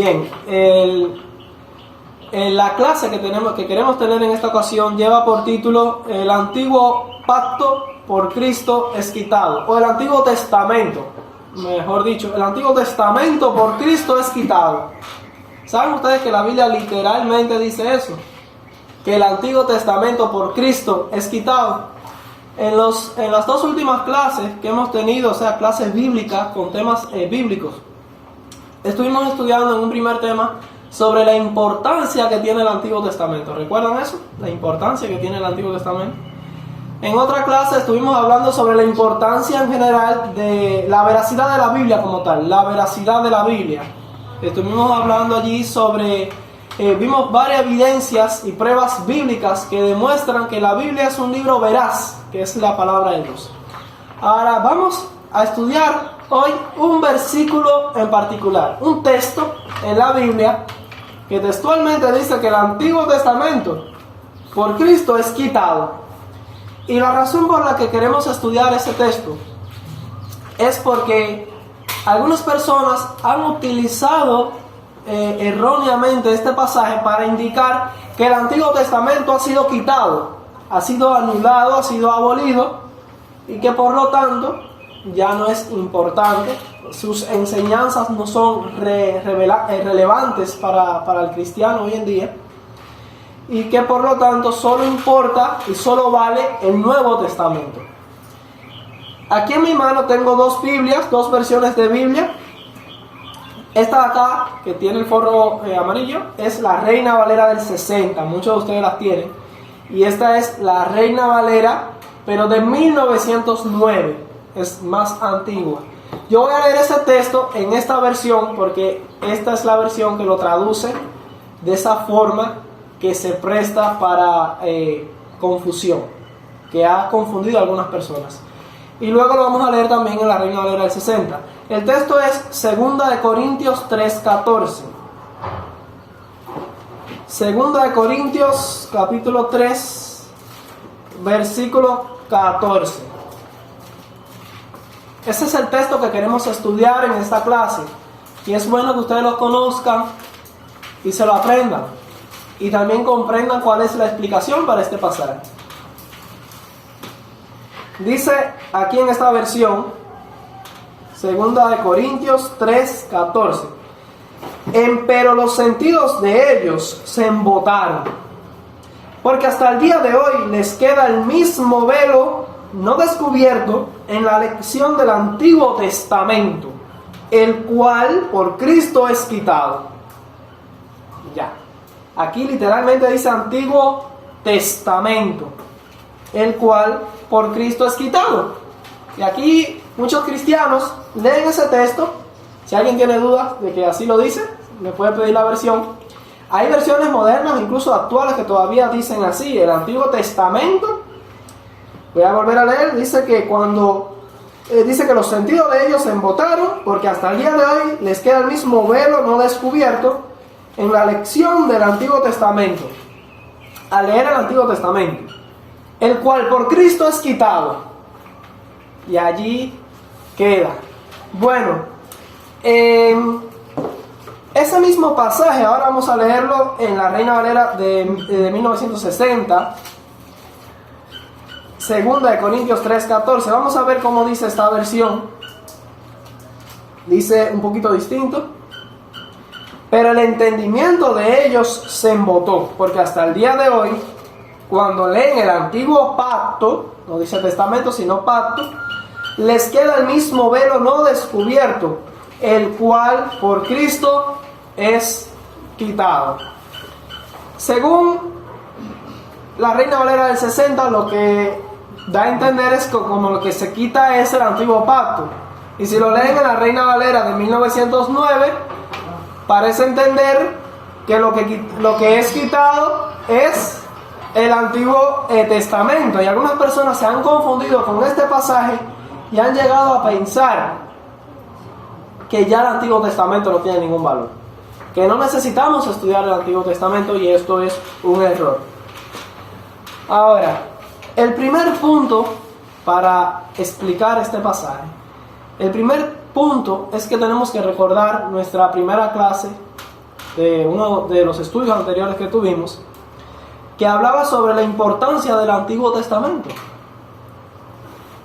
Bien, la clase que queremos tener en esta ocasión lleva por título El Antiguo Pacto por Cristo es quitado, o el Antiguo Testamento, mejor dicho, el Antiguo Testamento por Cristo es quitado. ¿Saben ustedes que la Biblia literalmente dice eso? Que el Antiguo Testamento por Cristo es quitado. En las dos últimas clases que hemos tenido, o sea, clases bíblicas con temas bíblicos, estuvimos estudiando en un primer tema sobre la importancia que tiene el Antiguo Testamento. ¿Recuerdan eso? La importancia que tiene el Antiguo Testamento. En otra clase estuvimos hablando sobre la importancia en general de la veracidad de la Biblia como tal, la veracidad de la Biblia. Estuvimos hablando allí sobre, vimos varias evidencias y pruebas bíblicas que demuestran que la Biblia es un libro veraz, que es la palabra de Dios. Ahora vamos a estudiar hoy un versículo en particular, un texto en la Biblia que textualmente dice que el Antiguo Testamento por Cristo es quitado. Y la razón por la que queremos estudiar ese texto es porque algunas personas han utilizado erróneamente este pasaje para indicar que el Antiguo Testamento ha sido quitado, ha sido anulado, ha sido abolido y que por lo tanto ya no es importante, sus enseñanzas no son relevantes para el cristiano hoy en día, y que por lo tanto solo importa y solo vale el Nuevo Testamento. Aquí en mi mano tengo dos Biblias, dos versiones de Biblia. Esta de acá, que tiene el forro amarillo, es la Reina Valera del 60, muchos de ustedes las tienen. Y esta es la Reina Valera, pero de 1909, es más antigua. Yo voy a leer ese texto en esta versión porque esta es la versión que lo traduce de esa forma que se presta para confusión, que ha confundido a algunas personas. Y luego lo vamos a leer también en la Reina Valera del 60. El texto es 2 de Corintios 3:14. 2 de Corintios capítulo 3, versículo 14. Ese es el texto que queremos estudiar en esta clase. Y es bueno que ustedes lo conozcan y se lo aprendan. Y también comprendan cuál es la explicación para este pasaje. Dice aquí en esta versión, 2 de Corintios 3:14, pero los sentidos de ellos se embotaron, porque hasta el día de hoy les queda el mismo velo no descubierto en la lección del Antiguo Testamento, el cual por Cristo es quitado. Ya. Aquí literalmente dice Antiguo Testamento, el cual por Cristo es quitado. Y aquí muchos cristianos leen ese texto. Si alguien tiene dudas de que así lo dice, me puede pedir la versión. Hay versiones modernas, incluso actuales, que todavía dicen así. El Antiguo Testamento, voy a volver a leer, dice que dice que los sentidos de ellos se embotaron, porque hasta el día de hoy les queda el mismo velo no descubierto en la lección del Antiguo Testamento, al leer el Antiguo Testamento, el cual por Cristo es quitado. Y allí queda. Bueno, ese mismo pasaje ahora vamos a leerlo en la Reina Valera de 1960, 2 de Corintios 3:14. Vamos a ver cómo dice esta versión. Dice un poquito distinto. Pero el entendimiento de ellos se embotó, porque hasta el día de hoy, cuando leen el Antiguo Pacto, no dice Testamento, sino Pacto, les queda el mismo velo no descubierto, el cual por Cristo es quitado. Según la Reina Valera del 60, lo que da a entender es que como lo que se quita es el Antiguo Pacto. Y si lo leen en la Reina Valera de 1909, parece entender que lo que es quitado es el Antiguo Testamento. Y algunas personas se han confundido con este pasaje y han llegado a pensar que ya el Antiguo Testamento no tiene ningún valor, que no necesitamos estudiar el Antiguo Testamento, y esto es un error. Ahora, el primer punto para explicar este pasaje, el primer punto es que tenemos que recordar nuestra primera clase de uno de los estudios anteriores que tuvimos, que hablaba sobre la importancia del Antiguo Testamento.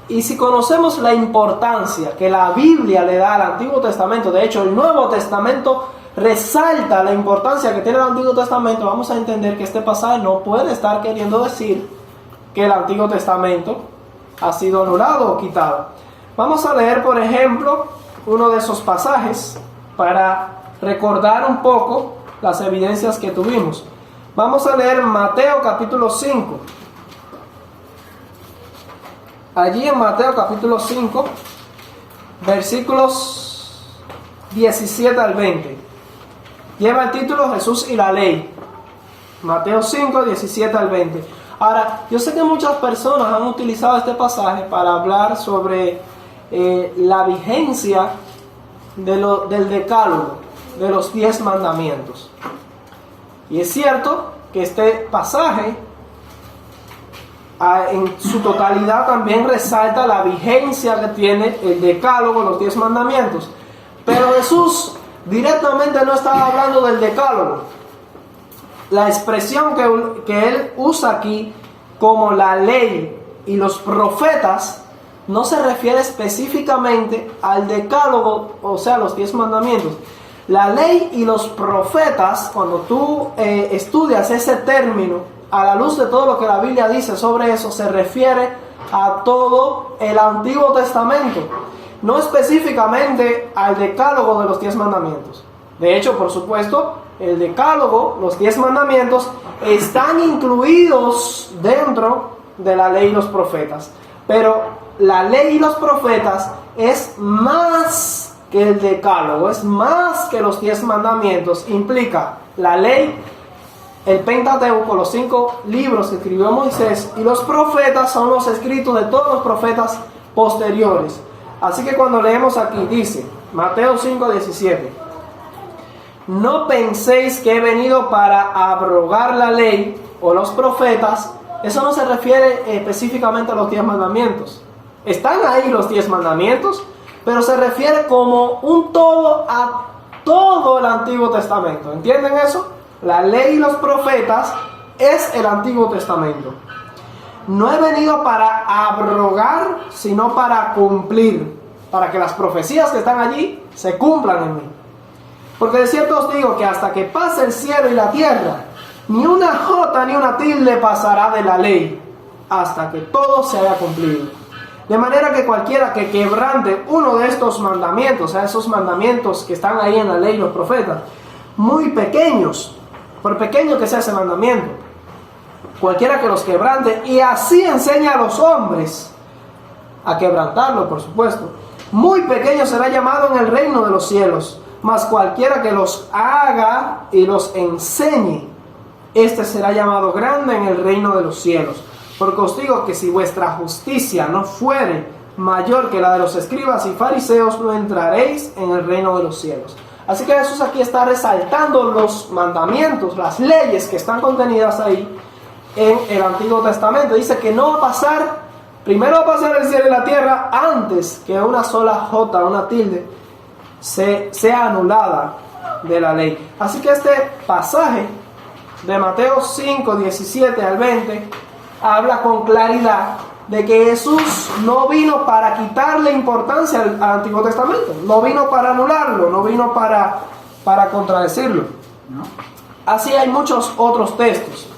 Y si conocemos la importancia que la Biblia le da al Antiguo Testamento, de hecho el Nuevo Testamento resalta la importancia que tiene el Antiguo Testamento, vamos a entender que este pasaje no puede estar queriendo decir que el Antiguo Testamento ha sido anulado o quitado. Vamos a leer, por ejemplo, uno de esos pasajes para recordar un poco las evidencias que tuvimos. Vamos a leer Mateo capítulo 5. Allí en Mateo capítulo 5, versículos 17 al 20. Lleva el título Jesús y la ley. Mateo 5, 17 al 20. Ahora, yo sé que muchas personas han utilizado este pasaje para hablar sobre la vigencia del decálogo, de los 10 mandamientos. Y es cierto que este pasaje en su totalidad también resalta la vigencia que tiene el decálogo, los 10 mandamientos. Pero Jesús directamente no estaba hablando del decálogo. La expresión que él usa aquí como la ley y los profetas no se refiere específicamente al decálogo, o sea, los 10 mandamientos. La ley y los profetas, cuando tú estudias ese término a la luz de todo lo que la Biblia dice sobre eso, se refiere a todo el Antiguo Testamento, no específicamente al decálogo de los 10 mandamientos. De hecho, por supuesto, el decálogo, los 10 mandamientos, están incluidos dentro de la ley y los profetas. Pero la ley y los profetas es más que el decálogo, es más que los 10 mandamientos. Implica la ley, el Pentateuco, los 5 libros que escribió Moisés, y los profetas son los escritos de todos los profetas posteriores. Así que cuando leemos aquí, dice, Mateo 5, 17, no penséis que he venido para abrogar la ley o los profetas. Eso no se refiere específicamente a los 10 mandamientos. Están ahí los 10 mandamientos, pero se refiere como un todo a todo el Antiguo Testamento. ¿Entienden eso? La ley y los profetas es el Antiguo Testamento. No he venido para abrogar, sino para cumplir, para que las profecías que están allí se cumplan en mí. Porque de cierto os digo que hasta que pase el cielo y la tierra, ni una jota ni una tilde pasará de la ley, hasta que todo se haya cumplido. De manera que cualquiera que quebrante uno de estos mandamientos, o sea, esos mandamientos que están ahí en la ley y los profetas, muy pequeños, por pequeño que sea ese mandamiento, cualquiera que los quebrante y así enseña a los hombres a quebrantarlo, por supuesto, muy pequeño será llamado en el reino de los cielos. Mas cualquiera que los haga y los enseñe, este será llamado grande en el reino de los cielos. Porque os digo que si vuestra justicia no fuere mayor que la de los escribas y fariseos, no entraréis en el reino de los cielos. Así que Jesús aquí está resaltando los mandamientos, las leyes que están contenidas ahí en el Antiguo Testamento. Dice que no va a pasar, primero va a pasar el cielo y la tierra antes que una sola jota, una tilde, sea anulada de la ley. Así que este pasaje de Mateo 5, 17 al 20 habla con claridad de que Jesús no vino para quitarle importancia al Antiguo Testamento, no vino para anularlo, no vino para contradecirlo. Así hay muchos otros textos.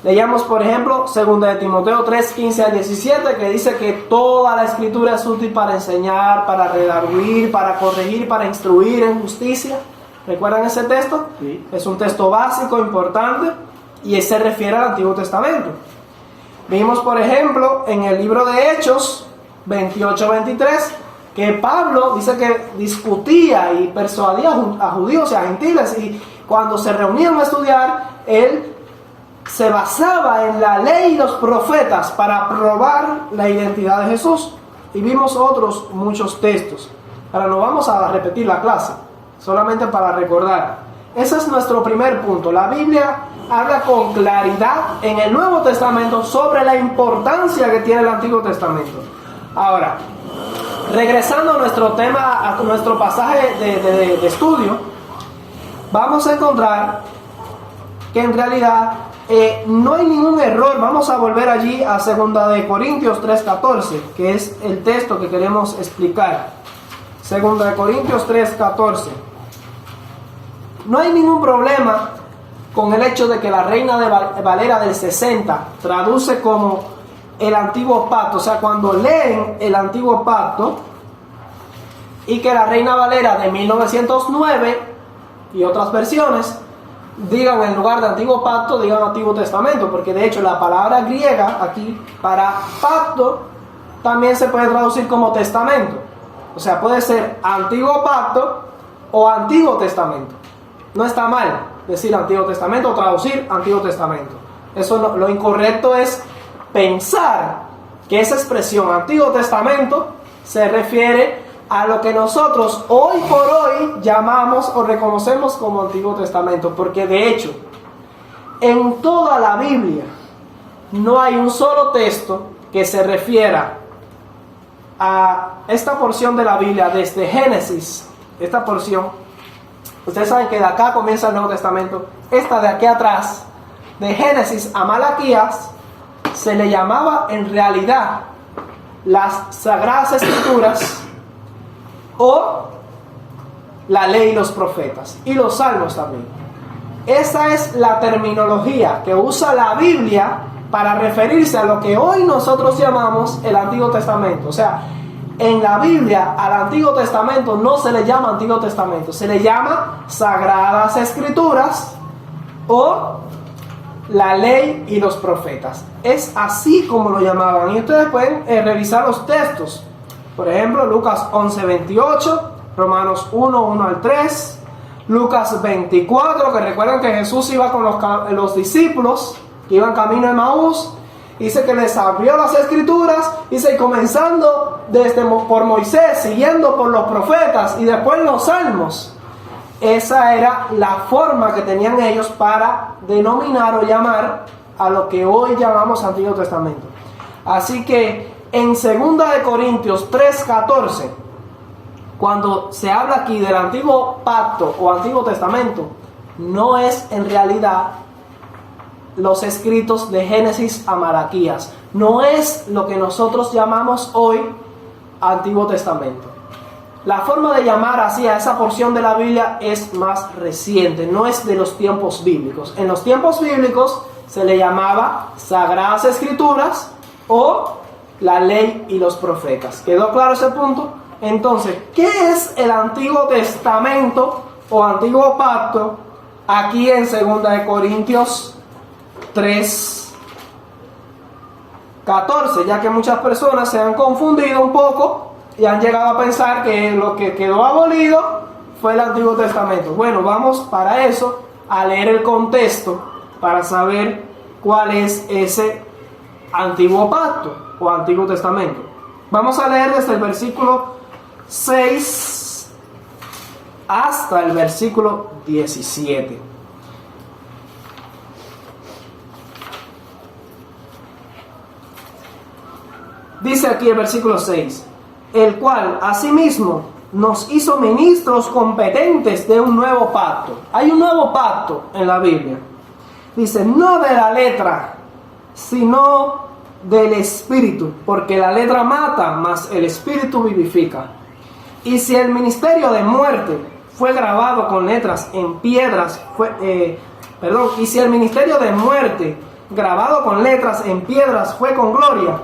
Leíamos, por ejemplo, 2 de Timoteo 3, 15 al 17, que dice que toda la escritura es útil para enseñar, para redarguir, para corregir, para instruir en justicia. ¿Recuerdan ese texto? Sí. Es un texto básico, importante, y se refiere al Antiguo Testamento. Vimos, por ejemplo, en el libro de Hechos 28-23, que Pablo dice que discutía y persuadía a judíos y a gentiles, y cuando se reunían a estudiar, él se basaba en la ley y los profetas para probar la identidad de Jesús. Y vimos otros muchos textos. Ahora no vamos a repetir la clase, solamente para recordar. Ese es nuestro primer punto. La Biblia habla con claridad en el Nuevo Testamento sobre la importancia que tiene el Antiguo Testamento. Ahora, regresando a nuestro tema, a nuestro pasaje de estudio, vamos a encontrar que en realidad no hay ningún error. Vamos a volver allí a 2 Corintios 3:14, que es el texto que queremos explicar. 2 Corintios 3:14. No hay ningún problema con el hecho de que la Reina de Valera del 60 traduce como el Antiguo Pacto. O sea, cuando leen el Antiguo Pacto, y que la Reina Valera de 1909 y otras versiones digan, en lugar de Antiguo Pacto, digan Antiguo Testamento, porque de hecho la palabra griega aquí para pacto también se puede traducir como testamento. O sea, puede ser Antiguo Pacto o Antiguo Testamento. No está mal decir Antiguo Testamento o traducir Antiguo Testamento. Eso no, lo incorrecto es pensar que esa expresión Antiguo Testamento se refiere a lo que nosotros hoy por hoy llamamos o reconocemos como Antiguo Testamento, porque de hecho en toda la Biblia no hay un solo texto que se refiera a esta porción de la Biblia desde Génesis. Esta porción, ustedes saben que de acá comienza el Nuevo Testamento. Esta de aquí atrás, de Génesis a Malaquías, se le llamaba en realidad las Sagradas Escrituras o la ley y los profetas, y los salmos también. Esa es la terminología que usa la Biblia para referirse a lo que hoy nosotros llamamos el Antiguo Testamento. O sea, en la Biblia al Antiguo Testamento no se le llama Antiguo Testamento, se le llama Sagradas Escrituras o la ley y los profetas. Es así como lo llamaban, y ustedes pueden revisar los textos. Por ejemplo, Lucas 11:28, Romanos 1:1-3, Lucas 24, que recuerdan que Jesús iba con los discípulos que iban camino a Emaús. Dice que les abrió las Escrituras, dice, comenzando por Moisés, siguiendo por los profetas y después los salmos. Esa era la forma que tenían ellos para denominar o llamar a lo que hoy llamamos Antiguo Testamento. Así que en 2 Corintios 3:14, cuando se habla aquí del Antiguo Pacto o Antiguo Testamento, no es en realidad los escritos de Génesis a Malaquías. No es lo que nosotros llamamos hoy Antiguo Testamento. La forma de llamar así a esa porción de la Biblia es más reciente, no es de los tiempos bíblicos. En los tiempos bíblicos se le llamaba Sagradas Escrituras o la ley y los profetas. ¿Quedó claro ese punto? Entonces, ¿qué es el Antiguo Testamento o Antiguo Pacto? Aquí en 2 Corintios 3:14, ya que muchas personas se han confundido un poco y han llegado a pensar que lo que quedó abolido fue el Antiguo Testamento. Bueno, vamos para eso a leer el contexto para saber cuál es ese Antiguo Pacto o Antiguo Testamento. Vamos a leer desde el versículo 6 hasta el versículo 17. Dice aquí el versículo 6: el cual asimismo nos hizo ministros competentes de un nuevo pacto. Hay un nuevo pacto en la Biblia. Dice, no de la letra, sino del Espíritu, porque la letra mata, mas el Espíritu vivifica. Y si el ministerio de muerte fue grabado con letras en piedras, y si el ministerio de muerte grabado con letras en piedras fue con gloria,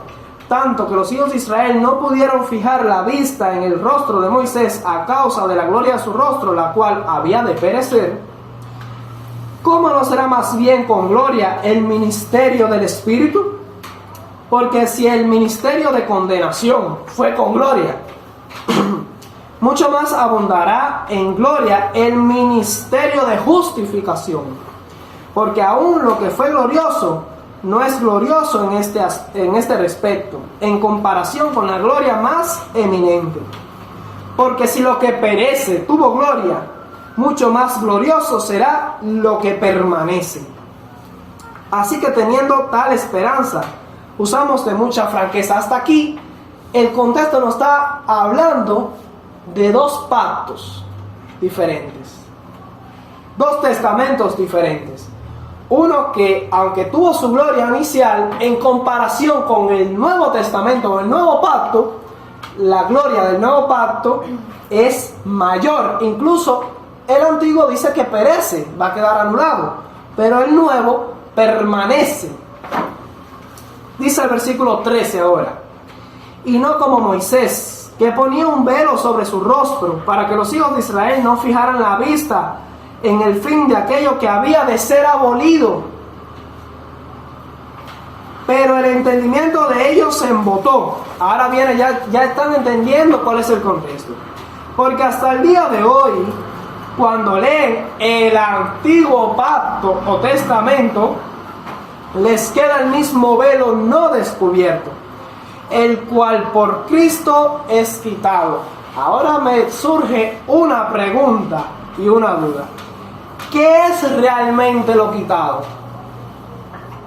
tanto que los hijos de Israel no pudieron fijar la vista en el rostro de Moisés a causa de la gloria de su rostro, la cual había de perecer, ¿cómo no será más bien con gloria el ministerio del Espíritu? Porque si el ministerio de condenación fue con gloria, mucho más abundará en gloria el ministerio de justificación. Porque aún lo que fue glorioso no es glorioso en este respecto, en comparación con la gloria más eminente. Porque si lo que perece tuvo gloria, mucho más glorioso será lo que permanece. Así que teniendo tal esperanza, usamos de mucha franqueza. Hasta aquí, el contexto nos está hablando de dos pactos diferentes. dos testamentos diferentes. Uno que, aunque tuvo su gloria inicial, en comparación con el Nuevo Testamento o el Nuevo Pacto, la gloria del Nuevo Pacto es mayor. Incluso el Antiguo dice que perece, va a quedar anulado, pero el Nuevo permanece. Dice el versículo 13 ahora: y no como Moisés, que ponía un velo sobre su rostro, para que los hijos de Israel no fijaran la vista en el fin de aquello que había de ser abolido. Pero el entendimiento de ellos se embotó. Ahora viene, ya están entendiendo cuál es el contexto. Porque hasta el día de hoy, cuando leen el antiguo pacto o testamento, les queda el mismo velo no descubierto, el cual por Cristo es quitado. Ahora me surge una pregunta y una duda. ¿Qué es realmente lo quitado?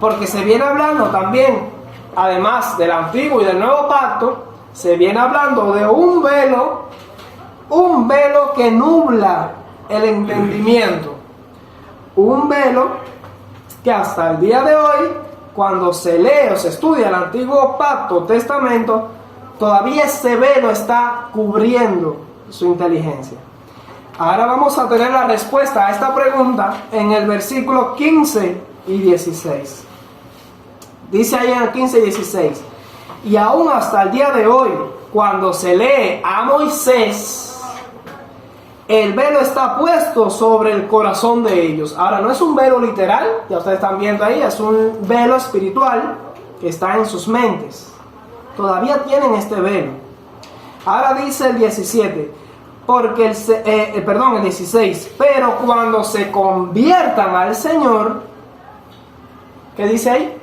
Porque se viene hablando también, además del antiguo y del nuevo pacto, se viene hablando de un velo que nubla el entendimiento. Un velo que hasta el día de hoy, cuando se lee o se estudia el antiguo pacto o testamento, todavía ese velo está cubriendo su inteligencia. Ahora vamos a tener la respuesta a esta pregunta en el versículo 15 y 16. Dice ahí en el 15 y 16: y aún hasta el día de hoy, cuando se lee a Moisés, el velo está puesto sobre el corazón de ellos. Ahora, no es un velo literal, ya ustedes están viendo ahí, es un velo espiritual que está en sus mentes. Todavía tienen este velo. Ahora dice el 17, porque el 16, pero cuando se conviertan al Señor, ¿qué dice ahí?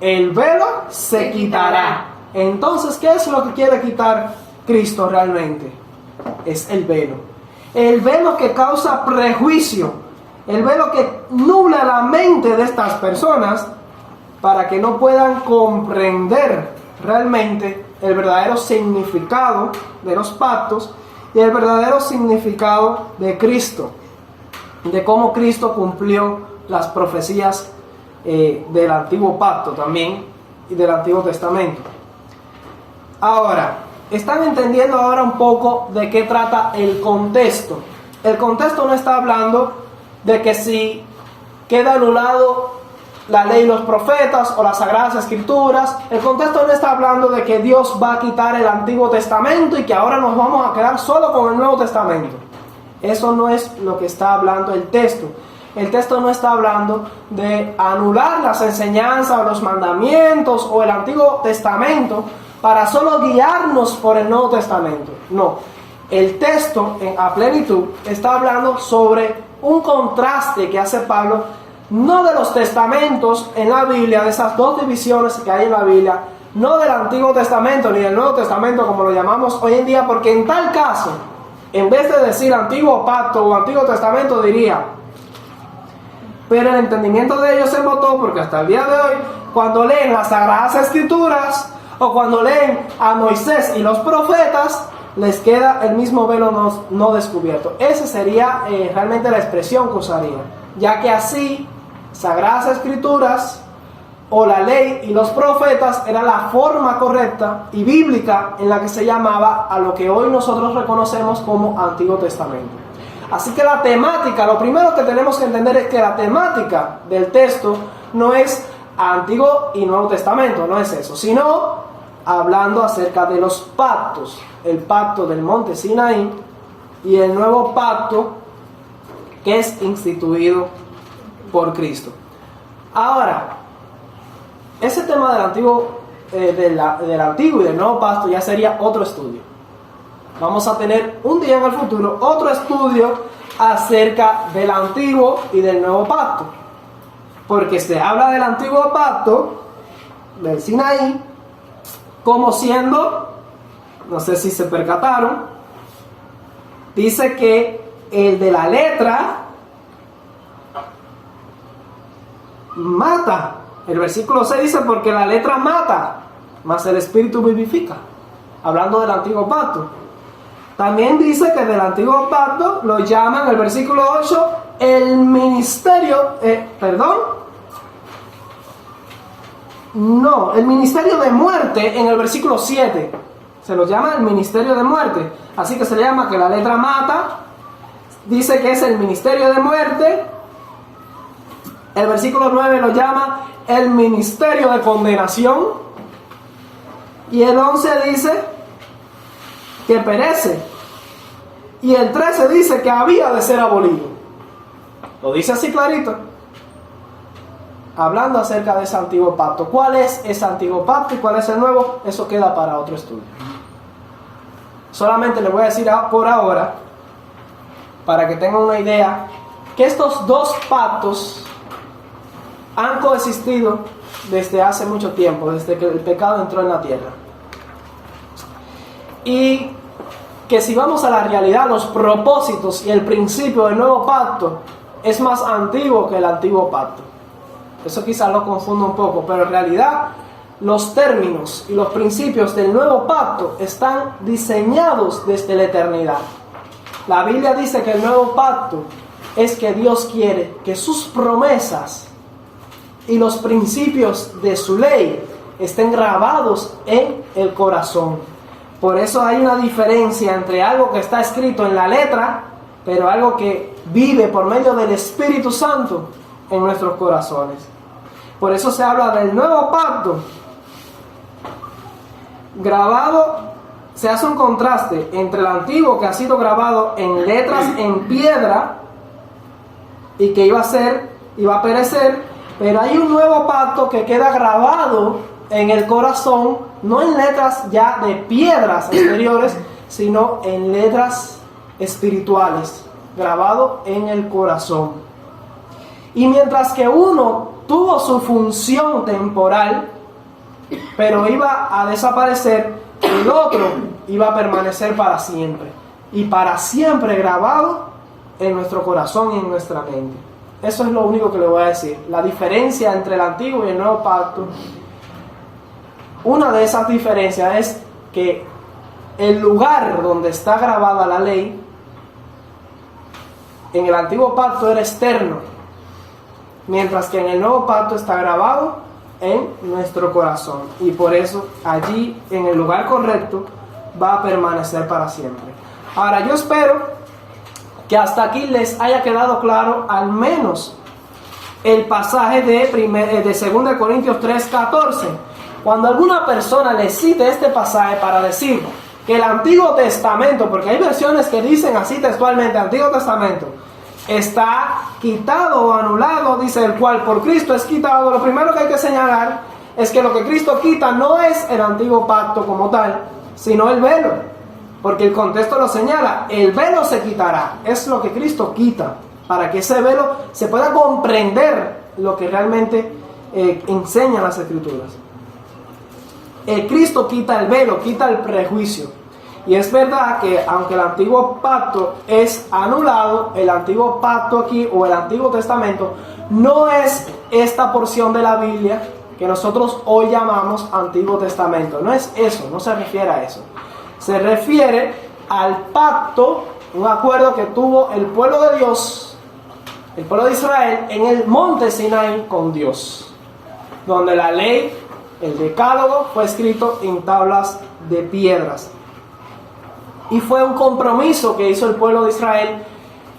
El velo se quitará. Entonces, ¿qué es lo que quiere quitar Cristo realmente? Es el velo. El velo que causa prejuicio. El velo que nubla la mente de estas personas para que no puedan comprender realmente el verdadero significado de los pactos y el verdadero significado de Cristo, de cómo Cristo cumplió las profecías del antiguo pacto también y del Antiguo Testamento. Ahora, están entendiendo ahora un poco de qué trata el contexto. El contexto no está hablando de que si queda anulado la ley y los profetas o las sagradas escrituras. El contexto no está hablando de que Dios va a quitar el Antiguo Testamento y que ahora nos vamos a quedar solo con el Nuevo Testamento. Eso no es lo que está hablando el texto. El texto no está hablando de anular las enseñanzas o los mandamientos o el Antiguo Testamento para solo guiarnos por el Nuevo Testamento. No, el texto a plenitud está hablando sobre un contraste que hace Pablo, no de los testamentos en la Biblia, de esas dos divisiones que hay en la Biblia, no del Antiguo Testamento ni del Nuevo Testamento como lo llamamos hoy en día, porque en tal caso, en vez de decir Antiguo Pacto o Antiguo Testamento, diría, pero el entendimiento de ellos se embotó, porque hasta el día de hoy, cuando leen las Sagradas Escrituras o cuando leen a Moisés y los profetas, les queda el mismo velo no descubierto. Esa sería realmente la expresión que usaría, ya que así Sagradas Escrituras o la ley y los profetas era la forma correcta y bíblica en la que se llamaba a lo que hoy nosotros reconocemos como Antiguo Testamento. Así que la temática, lo primero que tenemos que entender es que la temática del texto no es Antiguo y Nuevo Testamento, no es eso, sino hablando acerca de los pactos, el pacto del monte Sinaí y el nuevo pacto que es instituido por Cristo. Ahora, ese tema del antiguo, del antiguo y del nuevo pacto ya sería otro estudio. Vamos a tener un día en el futuro otro estudio acerca del antiguo y del nuevo pacto, porque se habla del antiguo pacto del Sinaí como siendo, no sé si se percataron, dice que el de la letra mata. El versículo 6 dice, porque la letra mata, mas el espíritu vivifica, hablando del antiguo pacto. También dice que del antiguo pacto lo llaman, en el versículo 8, el ministerio, el ministerio de muerte en el versículo 7. Se lo llama el ministerio de muerte. Así que se le llama que la letra mata. Dice que es el ministerio de muerte. El versículo 9 lo llama el ministerio de condenación. Y el 11 dice que perece. Y el 13 dice que había de ser abolido. Lo dice así clarito. Hablando acerca de ese antiguo pacto. ¿Cuál es ese antiguo pacto y cuál es el nuevo? Eso queda para otro estudio. Solamente le voy a decir por ahora, para que tengan una idea, que estos dos pactos han coexistido desde hace mucho tiempo, desde que el pecado entró en la tierra. Y que si vamos a la realidad, los propósitos y el principio del nuevo pacto es más antiguo que el antiguo pacto. Eso quizás lo confunda un poco, pero en realidad los términos y los principios del nuevo pacto están diseñados desde la eternidad. La Biblia dice que el nuevo pacto es que Dios quiere que sus promesas y los principios de su ley estén grabados en el corazón. Por eso hay una diferencia entre algo que está escrito en la letra, pero algo que vive por medio del Espíritu Santo en nuestros corazones. Por eso se habla del nuevo pacto grabado. Se hace un contraste entre el antiguo, que ha sido grabado en letras en piedra y que iba a perecer, pero hay un nuevo pacto que queda grabado en el corazón, no en letras ya de piedras exteriores, sino en letras espirituales, grabado en el corazón. Y mientras que uno tuvo su función temporal, pero iba a desaparecer, el otro iba a permanecer para siempre. Y para siempre grabado en nuestro corazón y en nuestra mente. Eso es lo único que le voy a decir. La diferencia entre el antiguo y el nuevo pacto. Una de esas diferencias es que el lugar donde está grabada la ley en el antiguo pacto era externo, mientras que en el nuevo pacto está grabado en nuestro corazón, y por eso allí en el lugar correcto va a permanecer para siempre. Ahora, yo espero que hasta aquí les haya quedado claro al menos el pasaje de 2 Corintios 3:14. Cuando alguna persona le cite este pasaje para decir que el Antiguo Testamento, porque hay versiones que dicen así textualmente, Antiguo Testamento está quitado o anulado, dice, el cual por Cristo es quitado. Lo primero que hay que señalar es que lo que Cristo quita no es el antiguo pacto como tal, sino el velo, porque el contexto lo señala, el velo se quitará, es lo que Cristo quita, para que ese velo se pueda comprender lo que realmente enseñan las Escrituras. Cristo quita el velo, quita el prejuicio. Y es verdad que aunque el antiguo pacto es anulado, el antiguo pacto aquí o el Antiguo Testamento no es esta porción de la Biblia que nosotros hoy llamamos Antiguo Testamento. No es eso, no se refiere a eso. Se refiere al pacto, un acuerdo que tuvo el pueblo de Dios, el pueblo de Israel, en el monte Sinaí con Dios, donde la ley, el decálogo, fue escrito en tablas de piedras. Y fue un compromiso que hizo el pueblo de Israel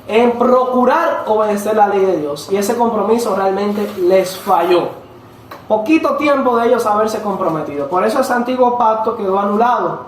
en procurar obedecer la ley de Dios. Y ese compromiso realmente les falló. Poquito tiempo de ellos haberse comprometido. Por eso ese antiguo pacto quedó anulado.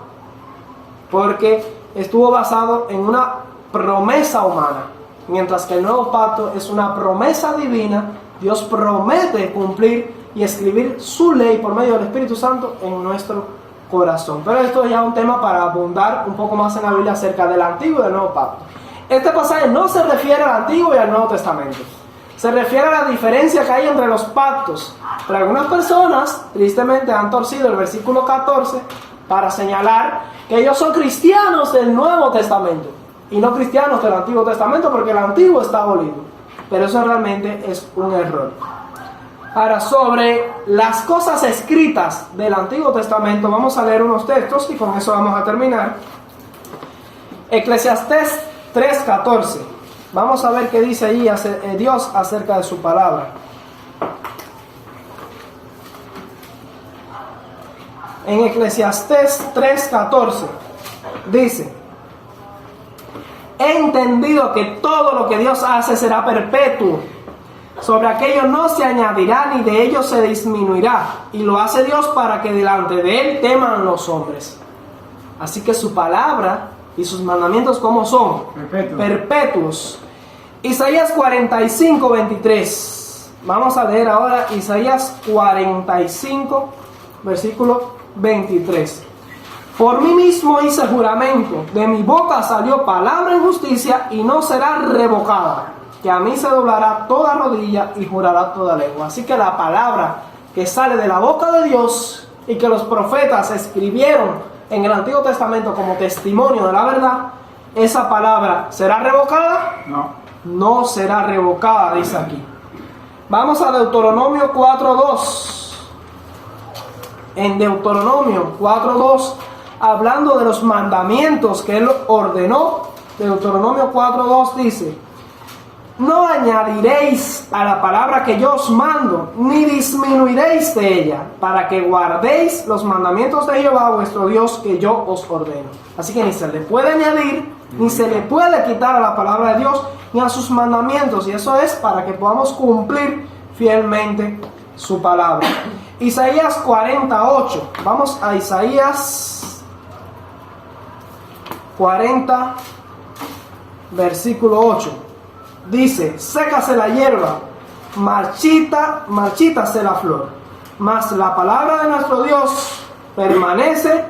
Porque estuvo basado en una promesa humana. Mientras que el nuevo pacto es una promesa divina. Dios promete cumplir y escribir su ley por medio del Espíritu Santo en nuestro corazón. Pero esto es ya un tema para abundar un poco más en la Biblia acerca del Antiguo y del Nuevo Pacto. Este pasaje no se refiere al Antiguo y al Nuevo Testamento. Se refiere a la diferencia que hay entre los pactos. Pero algunas personas, tristemente, han torcido el versículo 14 para señalar que ellos son cristianos del Nuevo Testamento y no cristianos del Antiguo Testamento, porque el Antiguo está abolido. Pero eso realmente es un error. Ahora, sobre las cosas escritas del Antiguo Testamento, vamos a leer unos textos y con eso vamos a terminar. Eclesiastés 3:14. Vamos a ver qué dice ahí Dios acerca de su palabra. En Eclesiastés 3:14 dice: he entendido que todo lo que Dios hace será perpetuo. Sobre aquello no se añadirá ni de ello se disminuirá. Y lo hace Dios para que delante de Él teman los hombres. Así que su palabra y sus mandamientos, ¿cómo son? Perpetuos. Isaías 45:23. Vamos a leer ahora Isaías 45, versículo 23. Por mí mismo hice juramento, de mi boca salió palabra en justicia y no será revocada, que a mí se doblará toda rodilla y jurará toda lengua. Así que la palabra que sale de la boca de Dios y que los profetas escribieron en el Antiguo Testamento como testimonio de la verdad, esa palabra ¿será revocada? No será revocada, dice aquí. Vamos a Deuteronomio 4:2. En Deuteronomio 4:2, hablando de los mandamientos que Él ordenó, Deuteronomio 4:2 dice: no añadiréis a la palabra que yo os mando, ni disminuiréis de ella, para que guardéis los mandamientos de Jehová vuestro Dios que yo os ordeno. Así que ni se le puede añadir, ni se le puede quitar a la palabra de Dios, ni a sus mandamientos. Y eso es para que podamos cumplir fielmente su palabra. Isaías 48. Vamos a Isaías 40, versículo 8. Dice: sécase la hierba, marchítase la flor, mas la palabra de nuestro Dios permanece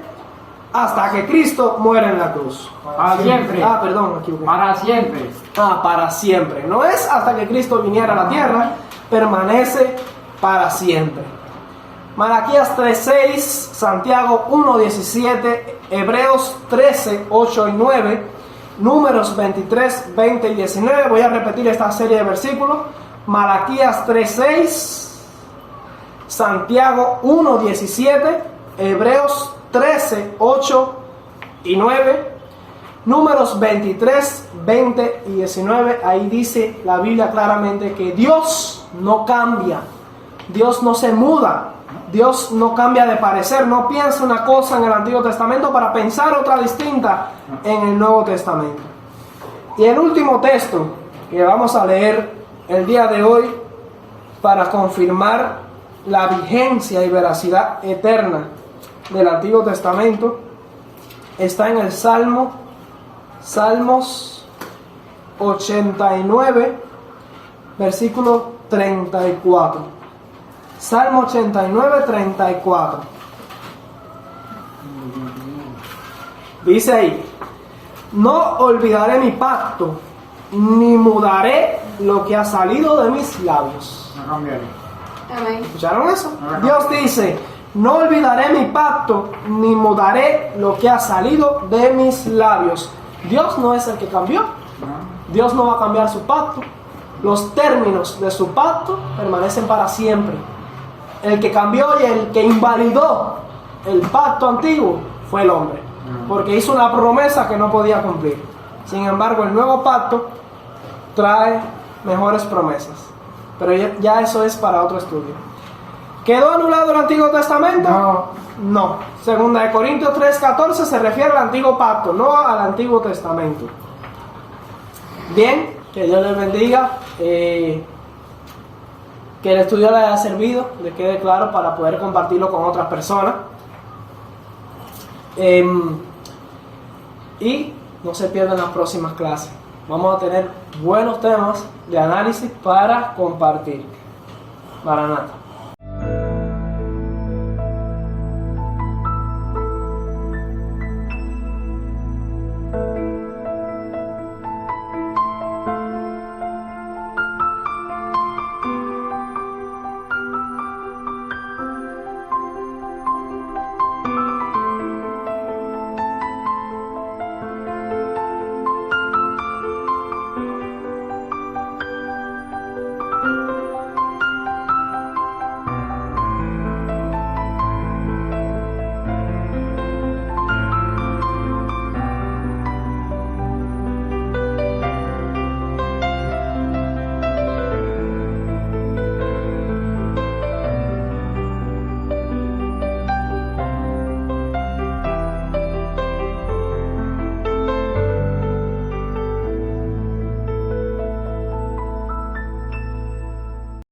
hasta que Cristo muera en la cruz. Para siempre. Perdón, me equivoqué. Para siempre. Para siempre. No es hasta que Cristo viniera a la tierra, permanece para siempre. Malaquías 3:6, Santiago 1:17, Hebreos 13:8 y 9, Números 23, 20 y 19. Voy a repetir esta serie de versículos. Malaquías 3:6, Santiago 1:17, Hebreos 13:8 y 9, Números 23, 20 y 19. Ahí dice la Biblia claramente que Dios no cambia, Dios no se muda, Dios no cambia de parecer, no piensa una cosa en el Antiguo Testamento para pensar otra distinta en el Nuevo Testamento. Y el último texto que vamos a leer el día de hoy para confirmar la vigencia y veracidad eterna del Antiguo Testamento está en el Salmos 89, versículo 34. Salmo 89, 34. Dice ahí: no olvidaré mi pacto, ni mudaré lo que ha salido de mis labios. No cambiaré. ¿Escucharon eso? Dios dice: no olvidaré mi pacto, ni mudaré lo que ha salido de mis labios. Dios no es el que cambió. Dios no va a cambiar su pacto. Los términos de su pacto permanecen para siempre. El que cambió y el que invalidó el pacto antiguo fue el hombre, porque hizo una promesa que no podía cumplir. Sin embargo, el nuevo pacto trae mejores promesas, pero ya eso es para otro estudio. ¿Quedó anulado el Antiguo Testamento? No. Segunda de Corintios 3:14 se refiere al Antiguo Pacto, no al Antiguo Testamento. Bien, que Dios les bendiga. Que el estudio les haya servido, les quede claro para poder compartirlo con otras personas. Y no se pierdan las próximas clases. Vamos a tener buenos temas de análisis para compartir. Maranata.